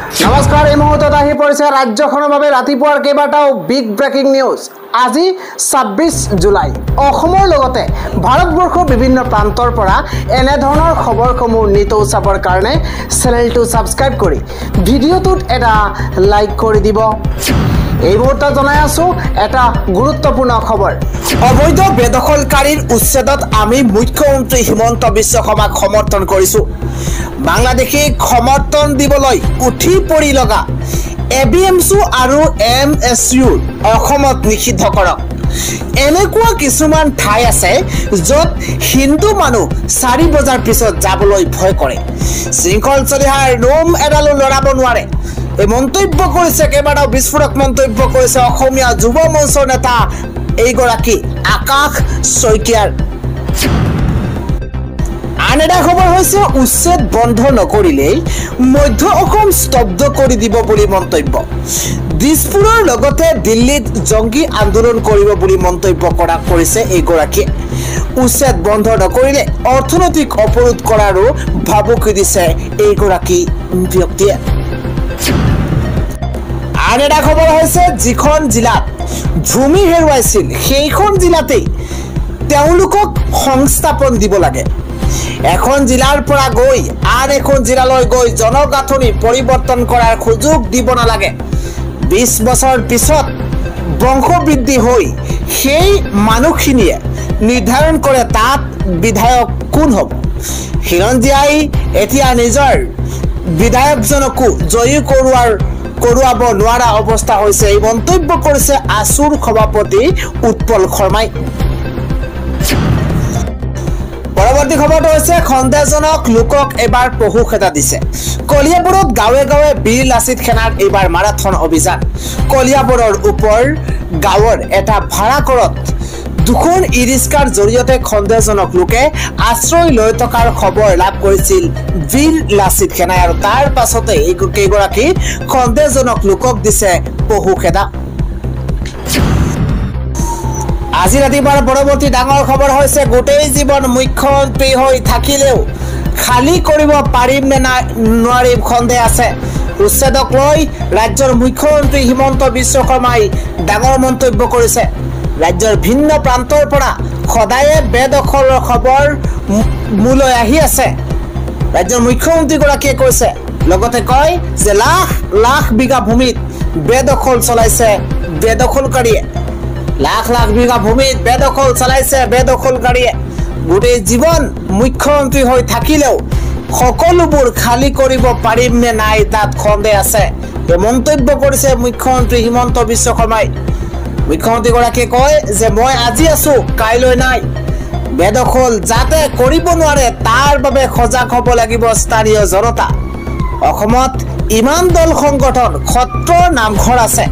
নমস্কাৰ, এই মুহূৰ্তত আহি পৰিছে ৰাজ্যখনৰ বাবে ৰাতিপুৱাৰ কেইবাটাও বিগ ব্ৰেকিং নিউজ। আজি ২৬ জুলাই। অসমৰ লগতে ভাৰতবৰ্ষৰ বিভিন্ন প্ৰান্তৰ পৰা এনেধৰণৰ খবৰসমূহ নিতৌ চাবৰ কাৰণে চেনেলটো ছাবস্ক্ৰাইব কৰি ভিডিঅ'টোত এটা লাইক কৰি দিব। এই মুহূৰ্তত জনাই আছো এটা গুৰুত্বপূৰ্ণ খবৰ। অবৈধ বেদখলকাৰীৰ উচ্ছেদত আমি মুখ্যমন্ত্ৰী হিমন্ত বিশ্ব শৰ্মাক সমৰ্থন কৰিছো। বাংলাদেশী সমৰ্থন দিবলৈ উঠি পৰি লগা ABMC আৰু MSU অসমত নিষিদ্ধ কৰক। এনেকুৱা কিছুমান ঠাই আছে য'ত হিন্দু মানুহ ৪ বজাৰ পিছত যাবলৈ ভয় কৰে। শৃংখল চলিহাৰ নোম এডালো লৰাব নোৱাৰে। এই মন্তব্য কৰিছে, কেইবাটাও বিস্ফোৰক মন্তব্য কৰিছে অসমীয়া যুৱ মঞ্চৰ নেতা এইগৰাকী আকাশ শইকীয়াৰ। আন এটা খবৰ হৈছে উচ্ছেদ বন্ধ নকৰিলেই মধ্য অসম স্তব্ধ কৰি দিব বুলি মন্তব্য। দিছপুৰৰ লগতে দিল্লীত জংগী আন্দোলন কৰিব বুলি মন্তব্য কৰিছে এইগৰাকীয়ে। উচ্ছেদ বন্ধ নকৰিলে অৰ্থনৈতিক অৱৰোধ কৰাৰো ভাবুকি দিছে এইগৰাকী ব্যক্তিয়ে। আন এটা খবৰ হৈছে যিখন জিলাত ভূমি হেৰুৱাইছিল সেইখন জিলাতেই তেওঁলোকক সংস্থাপন দিব লাগে। এখন জিলাৰ পৰা গৈ আন এখন জিলালৈ গৈ জনগাঁথনি পৰিৱৰ্তন কৰাৰ সুযোগ দিব নালাগে। ২০ বছৰ পিছত বংশবৃদ্ধি হৈ সেই মানুহখিনিয়ে নিৰ্ধাৰণ কৰে তাত বিধায়ক কোন হ'ব। খিলঞ্জীয়াই এতিয়া নিজৰ বিধায়কজনকো জয়ী কৰোৱাব নোৱাৰা অৱস্থা হৈছে। এই মন্তব্য কৰিছে আছুৰ সভাপতি উৎপল শৰ্মাই। পৰৱৰ্তী খবৰটো হৈছে সন্দেহজনক লোকক এবাৰ পহু খেদা দিছে। কলিয়াবৰত গাঁৱে গাঁৱে বীৰ লাচিত সেনাৰ এইবাৰ মাৰাথন অভিযান। কলিয়াবৰৰ ওপৰ গাঁৱৰ এটা ভাড়াঘৰত দুখন ই ৰিক্সাৰ জৰিয়তে সন্দেহজনক লোকে আশ্ৰয় লৈ থকাৰ খবৰ লাভ কৰিছিল বীৰ লাচিত সেনাই, আৰু তাৰ পাছতে এই কেইগৰাকী সন্দেহজনক লোকক দিছে পহু খেদা। আজি ৰাতিপুৱাৰ পৰৱৰ্তী ডাঙৰ খবৰ হৈছে গোটেই জীৱন মুখ্যমন্ত্ৰী হৈ থাকিলেও খালী কৰিব পাৰিম নে নোৱাৰিম সন্দেহ আছে। উচ্ছেদক লৈ ৰাজ্যৰ মুখ্যমন্ত্ৰী হিমন্ত বিশ্ব শৰ্মাই ডাঙৰ মন্তব্য কৰিছে। ৰাজ্যৰ ভিন্ন প্ৰান্তৰ পৰা সদায়ে বেদখলৰ খবৰ মোলৈ আহি আছে। ৰাজ্যৰ মুখ্যমন্ত্ৰীগৰাকীয়ে কৈছে, লগতে কয় যে লাখ লাখ বিঘা ভূমিত বেদখল চলাইছে বেদখলকাৰীয়ে। লাখ লাখ বিঘা ভূমিত বেদখল চলাইছে বেদখলকাৰীয়ে। গোটেই জীৱন মুখ্যমন্ত্ৰী হৈ থাকিলেও সকলোবোৰ খালী কৰিব পাৰিম নে নাই তাত সন্দেহ আছে। এই মন্তব্য কৰিছে মুখ্যমন্ত্ৰী হিমন্ত বিশ্ব শৰ্মাই। মুখ্যমন্ত্ৰীগৰাকীয়ে কয় যে মই আজি আছো কাইলৈ নাই। বেদখল যাতে কৰিব নোৱাৰে তাৰ বাবে সজাগ হ'ব লাগিব স্থানীয় জনতা। অসমত ইমান দল সংগঠন সত্ৰৰ নামঘৰ আছে।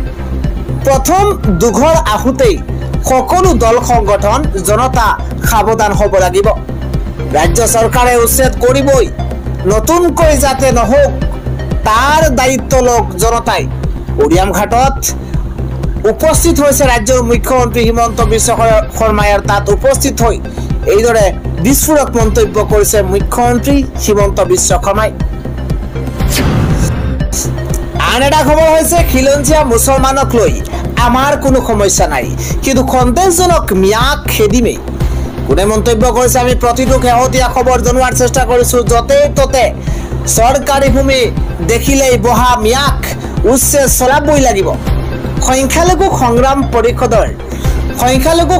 প্ৰথম দুঘৰ আহোঁতেই সকলো দল সংগঠন জনতা সাৱধান হ'ব লাগিব। ৰাজ্য চৰকাৰে উচ্ছেদ কৰিবই, নতুনকৈ যাতে নহওক তাৰ দায়িত্ব লওক জনতাই। উৰিয়াম ঘাটত উপস্থিত হৈছে ৰাজ্যৰ মুখ্যমন্ত্ৰী হিমন্ত বিশ্ব শৰ্মাই, আৰু তাত উপস্থিত হৈ এইদৰে বিস্ফোৰক মন্তব্য কৰিছে মুখ্যমন্ত্ৰী হিমন্ত বিশ্ব শৰ্মাই। আন এটা খবৰ হৈছে খিলঞ্জীয়া মুছলমানক লৈ আমাৰ কোনো সমস্যা নাই, কিন্তু সন্দেহজনক মিয়াক খেদিমেই। কোনে মন্তব্য কৰিছে আমি প্ৰতিটো শেহতীয়া খবৰ জনোৱাৰ চেষ্টা কৰিছো। য'তে ত'তে চৰকাৰী ভূমি দেখিলেই বহা মিয়াক উচ্ছেদ চলাবই লাগিব। সংখ্যালঘু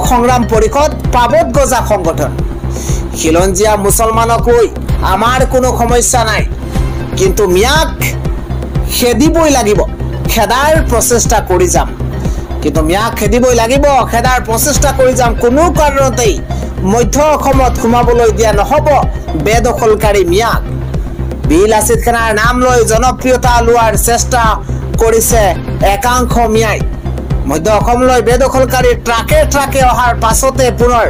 সংগ্ৰাম পৰিষদ পাবত গজা সংগঠন। খিলঞ্জীয়া মুছলমানক লৈ আমাৰ কোনো সমস্যা নাই, কিন্তু মিয়াক খেদিবই লাগিব। খেদাৰ প্ৰচেষ্টা কৰি যাম, কিন্তু মিয়াক খেদিবই লাগিব, খেদাৰ প্ৰচেষ্টা কৰি যাম। কোনো কাৰণতেই মধ্য অসমত সোমাবলৈ দিয়া নহ'ব বেদখলকাৰী মিয়াক। বীৰ লাচিত সেনাৰ নাম লৈ জনপ্ৰিয়তা লোৱাৰ চেষ্টা কৰিছে একাংশ মিয়াই। মধ্য অসমলৈ বেদখলকাৰী ট্ৰাকে ট্ৰাকে অহাৰ পাছতে পুনৰ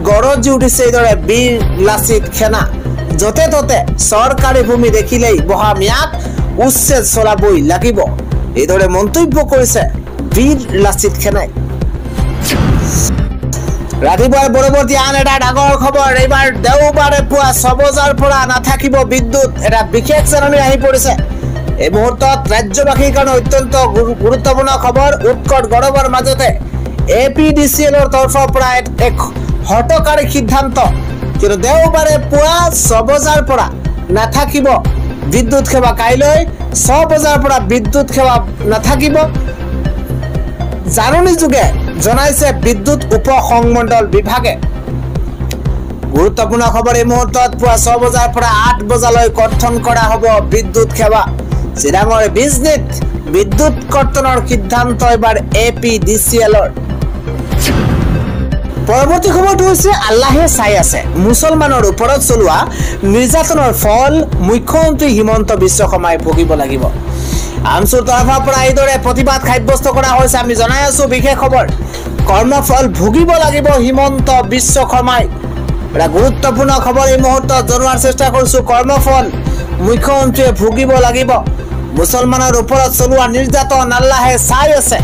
গৰজি উঠিছে এইদৰে বীৰ লাচিত সেনা। য'তে ত'তে চৰকাৰী ভূমি দেখিলেই বহা মিয়াক উচ্ছেদ চলাবই লাগিব, এইদৰে মন্তব্য কৰিছে বীৰ লাচিত সেনাই। ৰাতিপুৱাৰ পৰৱৰ্তী আন এটা ডাঙৰ খবৰ। এইবাৰ দেওবাৰে পুৱা ৬ বজাৰ পৰা নাথাকিব বিদ্যুৎ। এটা বিশেষ জাননী আহি পৰিছে। এই মুহূৰ্তত ৰাজ্যবাসীৰ কাৰণে অত্যন্ত গুৰুত্বপূৰ্ণ খবৰ। উৎকট গৰমৰ মাজতে APDCLৰ তৰফৰ পৰা এক হঠকাৰী সিদ্ধান্ত, কিন্তু দেওবাৰে পুৱা 6 বজাৰ পৰা নাথাকিব বিদ্যুৎ সেৱা। কাইলৈ 6 বজাৰ পৰা বিদ্যুৎ সেৱা নাথাকিব জাননী যোগে জনাইছে বিদ্যুৎ উপসংমণ্ডল বিভাগে। গুৰুত্বপূৰ্ণ খবৰ। এই মুহূৰ্তত পুৱা 6 বজাৰ পৰা 8 বজালৈ কৰ্তন কৰা হ'ব বিদ্যুৎ সেৱা। চিৰাঙৰ বিজনীত বিদ্যুৎ কৰ্তনৰ সিদ্ধান্ত এবাৰ APDCLৰ। পৰৱৰ্তী খবৰটো হৈছে আল্লাহে চাই আছে, মুছলমানৰ ওপৰত চলোৱা নিৰ্যাতনৰ ফল মুখ্যমন্ত্ৰী হিমন্ত বিশ্ব শৰ্মাই ভুগিব লাগিব। আমচুৰ তৰফৰ পৰা এইদৰে প্ৰতিবাদ সাব্যস্ত কৰা হৈছে। আমি জনাই আছো বিশেষ খবৰ, কৰ্মফল ভুগিব লাগিব হিমন্ত বিশ্ব শৰ্মাই। এটা গুৰুত্বপূৰ্ণ খবৰ এই মুহূৰ্তত জনোৱাৰ চেষ্টা কৰিছো। কৰ্মফল মুখ্যমন্ত্ৰীয়ে ভুগিব লাগিব। মুছলমানৰ ওপৰত চলোৱা নিৰ্যাতন আল্লাহে চাই আছে।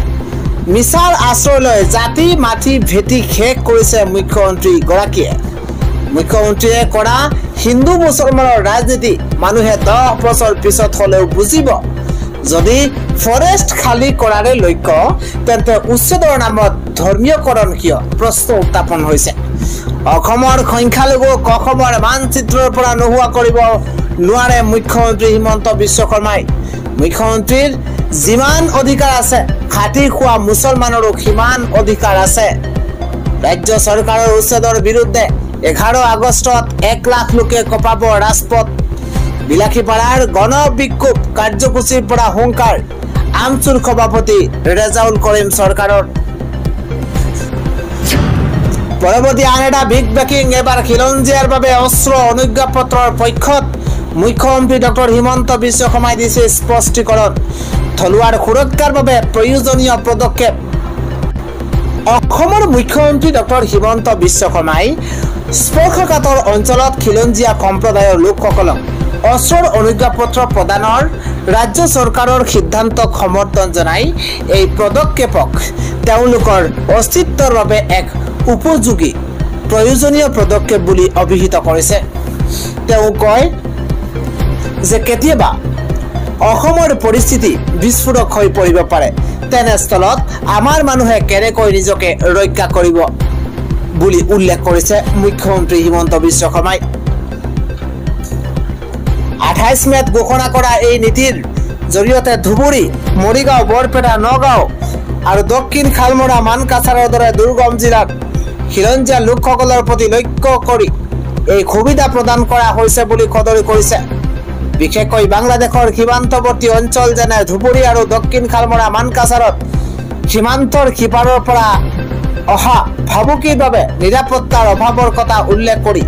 মিছাৰ আশ্ৰয় লৈ জাতি মাটি ভেটি শেষ কৰিছে মুখ্যমন্ত্ৰীগৰাকীয়ে। মুখ্যমন্ত্ৰীয়ে কৰা হিন্দু মুছলমানৰ ৰাজনীতি মানুহে 10 বছৰ পিছত হলেও বুজিব। যদি ফৰেষ্ট খালী কৰাৰে লক্ষ্য, তেন্তে উচ্ছেদৰ নামত ধৰ্মীয়কৰণ কিয় প্ৰশ্ন উত্থাপন হৈছে। অসমৰ সংখ্যালঘুক অসমৰ মানচিত্ৰৰ পৰা নোহোৱা কৰিব নোৱাৰে মুখ্যমন্ত্ৰী হিমন্ত বিশ্ব শৰ্মাই। মুখ্যমন্ত্ৰীৰ যিমান অধিকাৰ আছে, খাটি খোৱা মুছলমানৰো সিমান অধিকাৰ আছে। ৰাজ্য চৰকাৰৰ উচ্ছেদৰ বিৰুদ্ধে 11 আগষ্টত 1 লাখ লোকে কঁপাব ৰাজপথ। বিলাসীপাৰাৰ গণ বিক্ষোভ কাৰ্যসূচীৰ পৰা হুংকাৰ আমচুৰ সভাপতি ৰেজাউল কৰিম চৰকাৰৰ। পৰৱৰ্তী আন এটা বিগ ব্ৰেকিং। এবাৰ খিলঞ্জীয়াৰ বাবে অস্ত্ৰ অনুজ্ঞাপত্ৰৰ পক্ষত মুখ্যমন্ত্ৰী ডক্টৰ হিমন্ত বিশ্ব শৰ্মাই দিছে স্পষ্টীকৰণ। থলুৱাৰ সুৰক্ষাৰ বাবে প্ৰয়োজনীয় পদক্ষেপ। অসমৰ মুখ্যমন্ত্ৰী ডক্টৰ হিমন্ত বিশ্ব শৰ্মাই স্পৰ্শকাতৰ অঞ্চলত খিলঞ্জীয়া সম্প্ৰদায়ৰ লোকসকলক অস্ত্ৰৰ অনুজ্ঞাপত্ৰ প্ৰদানৰ ৰাজ্য চৰকাৰৰ সিদ্ধান্তক সমৰ্থন জনাই এই পদক্ষেপক তেওঁলোকৰ অস্তিত্বৰ বাবে এক উপযোগী প্ৰয়োজনীয় পদক্ষেপ বুলি অভিহিত কৰিছে। তেওঁ কয় যে কেতিয়াবা অসমৰ পৰিস্থিতি বিস্ফোৰক হৈ পৰিব পাৰে, তেনেস্থলত আমাৰ মানুহে কেনেকৈ নিজকে ৰক্ষা কৰিব বুলি উল্লেখ কৰিছে মুখ্যমন্ত্ৰী হিমন্ত বিশ্ব শৰ্মাই। 28 মেত ঘোষণা কৰা এই নীতিৰ জৰিয়তে ধুবুৰী, মৰিগাঁও, বৰপেটা, নগাঁও আৰু দক্ষিণ খালমৰা, মানকাছাৰৰ দৰে দুৰ্গম জিলাত খিলঞ্জীয়া লোকসকলৰ প্ৰতি লক্ষ্য কৰি এই সুবিধা প্ৰদান কৰা হৈছে বুলি সদৰি কৰিছে। বিশেষকৈ বাংলাদেশৰ সীমান্তৱৰ্তী অঞ্চল যেনে ধুবুৰী আৰু দক্ষিণ খালমৰা, মানকাছাৰত সীমান্তৰ সিপাৰৰ পৰা অহা ভাবুকিৰ বাবে নিৰাপত্তাৰ অভাৱৰ কথা উল্লেখ কৰি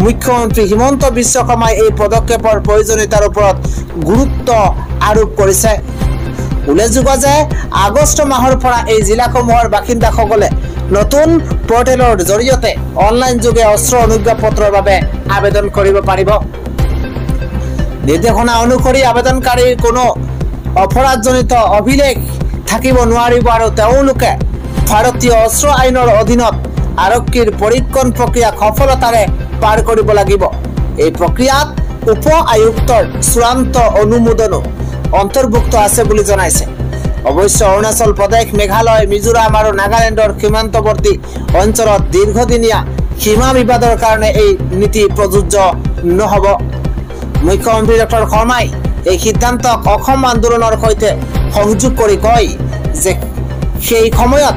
মুখ্যমন্ত্ৰী হিমন্ত বিশ্ব শৰ্মাই এই পদক্ষেপৰ প্ৰয়োজনীয়তাৰ ওপৰত গুৰুত্ব আৰোপ কৰিছে। উল্লেখযোগ্য যে আগষ্ট মাহৰ পৰা এই জিলাসমূহৰ বাসিন্দাসকলে নতুন পৰ্টেলৰ জৰিয়তে অনলাইন যোগে অস্ত্ৰ অনুজ্ঞাপত্ৰৰ বাবে আবেদন কৰিব পাৰিব। নিৰ্দেশনা অনুসৰি আবেদনকাৰীৰ কোনো অপৰাধজনিত অভিলেখ থাকিব নোৱাৰিব আৰু তেওঁলোকে ভাৰতীয় অস্ত্ৰ আইনৰ অধীনত আৰক্ষীৰ পৰীক্ষণ প্ৰক্ৰিয়া সফলতাৰে পাৰ কৰিব লাগিব। এই প্ৰক্ৰিয়াত উপ আয়ুক্তৰ চূড়ান্ত অনুমোদনো অন্তৰ্ভুক্ত আছে বুলি জনাইছে। অৱশ্যে অৰুণাচল প্ৰদেশ, মেঘালয়, মিজোৰাম আৰু নাগালেণ্ডৰ সীমান্তৱৰ্তী অঞ্চলত দীৰ্ঘদিনীয়া সীমা বিবাদৰ কাৰণে এই নীতি প্ৰযোজ্য নহ'ব। মুখ্যমন্ত্ৰী ডক্টৰ শৰ্মাই এই সিদ্ধান্তক অসম আন্দোলনৰ সৈতে সংযোগ কৰি কয় যে সেই সময়ত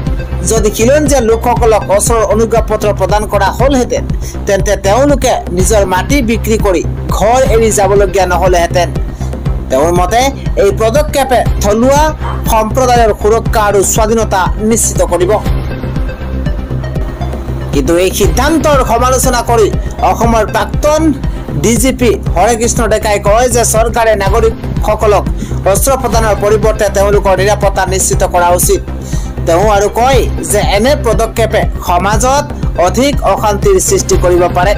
যদি খিলঞ্জীয়া লোকসকলক অস্ত্ৰৰ অনুজ্ঞাপত্ৰ প্ৰদান কৰা হ'লহেঁতেন, তেন্তে তেওঁলোকে নিজৰ মাটি বিক্ৰী কৰি ঘৰ এৰি যাবলগীয়া নহ'লেহেঁতেন। তেওঁৰ মতে এই পদক্ষেপে থলুৱা সম্প্ৰদায়ৰ সুৰক্ষা আৰু স্বাধীনতা নিশ্চিত কৰিব। কিন্তু এই সিদ্ধান্তৰ সমালোচনা কৰি অসমৰ প্ৰাক্তন DGP হৰেকৃষ্ণ ডেকাই কয় যে চৰকাৰে নাগৰিকসকলক অস্ত্ৰ প্ৰদানৰ পৰিৱৰ্তে তেওঁলোকৰ নিৰাপত্তা নিশ্চিত কৰা উচিত। তেওঁ আৰু কয় যে এনে পদক্ষেপে সমাজত অধিক অশান্তিৰ সৃষ্টি কৰিব পাৰে।